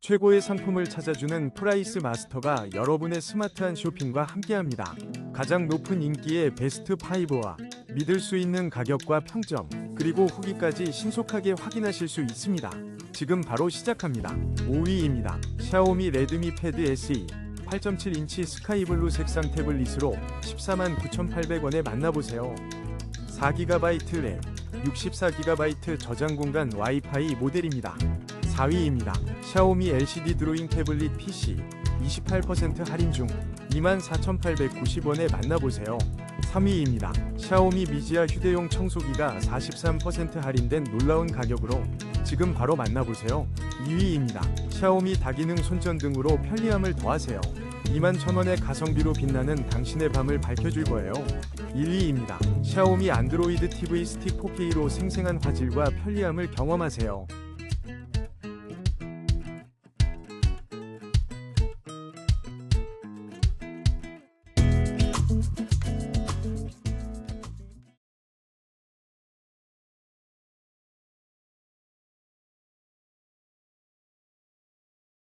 최고의 상품을 찾아주는 프라이스 마스터가 여러분의 스마트한 쇼핑과 함께합니다. 가장 높은 인기의 베스트 5와 믿을 수 있는 가격과 평점, 그리고 후기까지 신속하게 확인하실 수 있습니다. 지금 바로 시작합니다. 5위입니다. 샤오미 레드미 패드 SE 8.7인치 스카이블루 색상 태블릿으로 149,800원에 만나보세요. 4GB 램, 64GB 저장 공간 와이파이 모델입니다. 4위입니다. 샤오미 LCD 드로잉 태블릿 PC 28% 할인 중 24,890원에 만나보세요. 3위입니다. 샤오미 미지아 휴대용 청소기가 43% 할인된 놀라운 가격으로 지금 바로 만나보세요. 2위입니다. 샤오미 다기능 손전등으로 편리함을 더하세요. 21,000원의 가성비로 빛나는 당신의 밤을 밝혀줄 거예요. 1위입니다. 샤오미 안드로이드 TV 스틱 4K로 생생한 화질과 편리함을 경험하세요.